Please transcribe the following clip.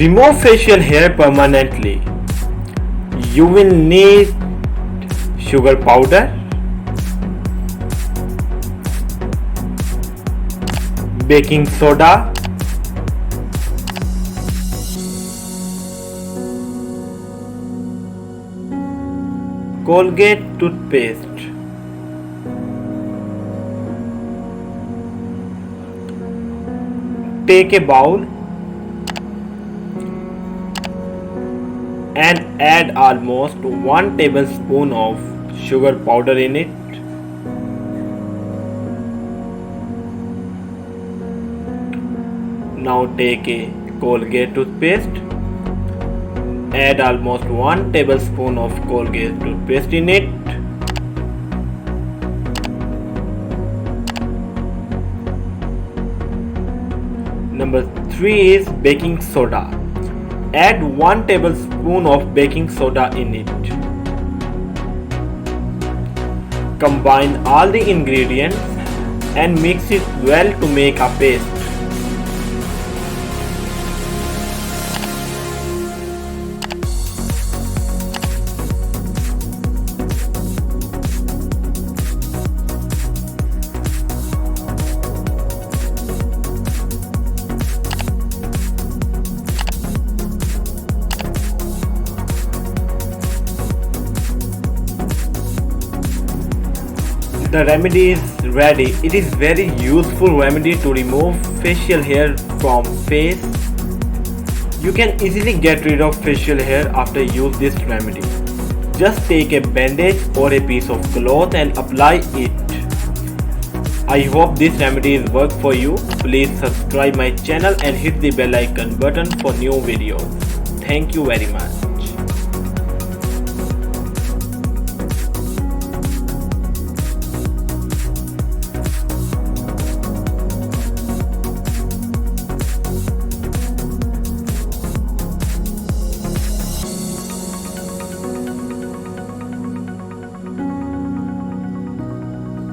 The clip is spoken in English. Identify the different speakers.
Speaker 1: Remove facial hair permanently. You will need sugar powder, baking soda, Colgate toothpaste, take a bowl and add almost 1 tablespoon of sugar powder in it. Now take a Colgate toothpaste, add almost 1 tablespoon of Colgate toothpaste in it. Number 3 is baking soda. Add 1 tablespoon of baking soda in it. Combine all the ingredients and mix it well to make a paste. The remedy is ready. It is very useful remedy to remove facial hair from face. You can easily get rid of facial hair after use this remedy. Just take a bandage or a piece of cloth and apply it. I hope this remedy is work for you. Please subscribe my channel and hit the bell icon button for new videos. Thank you very much.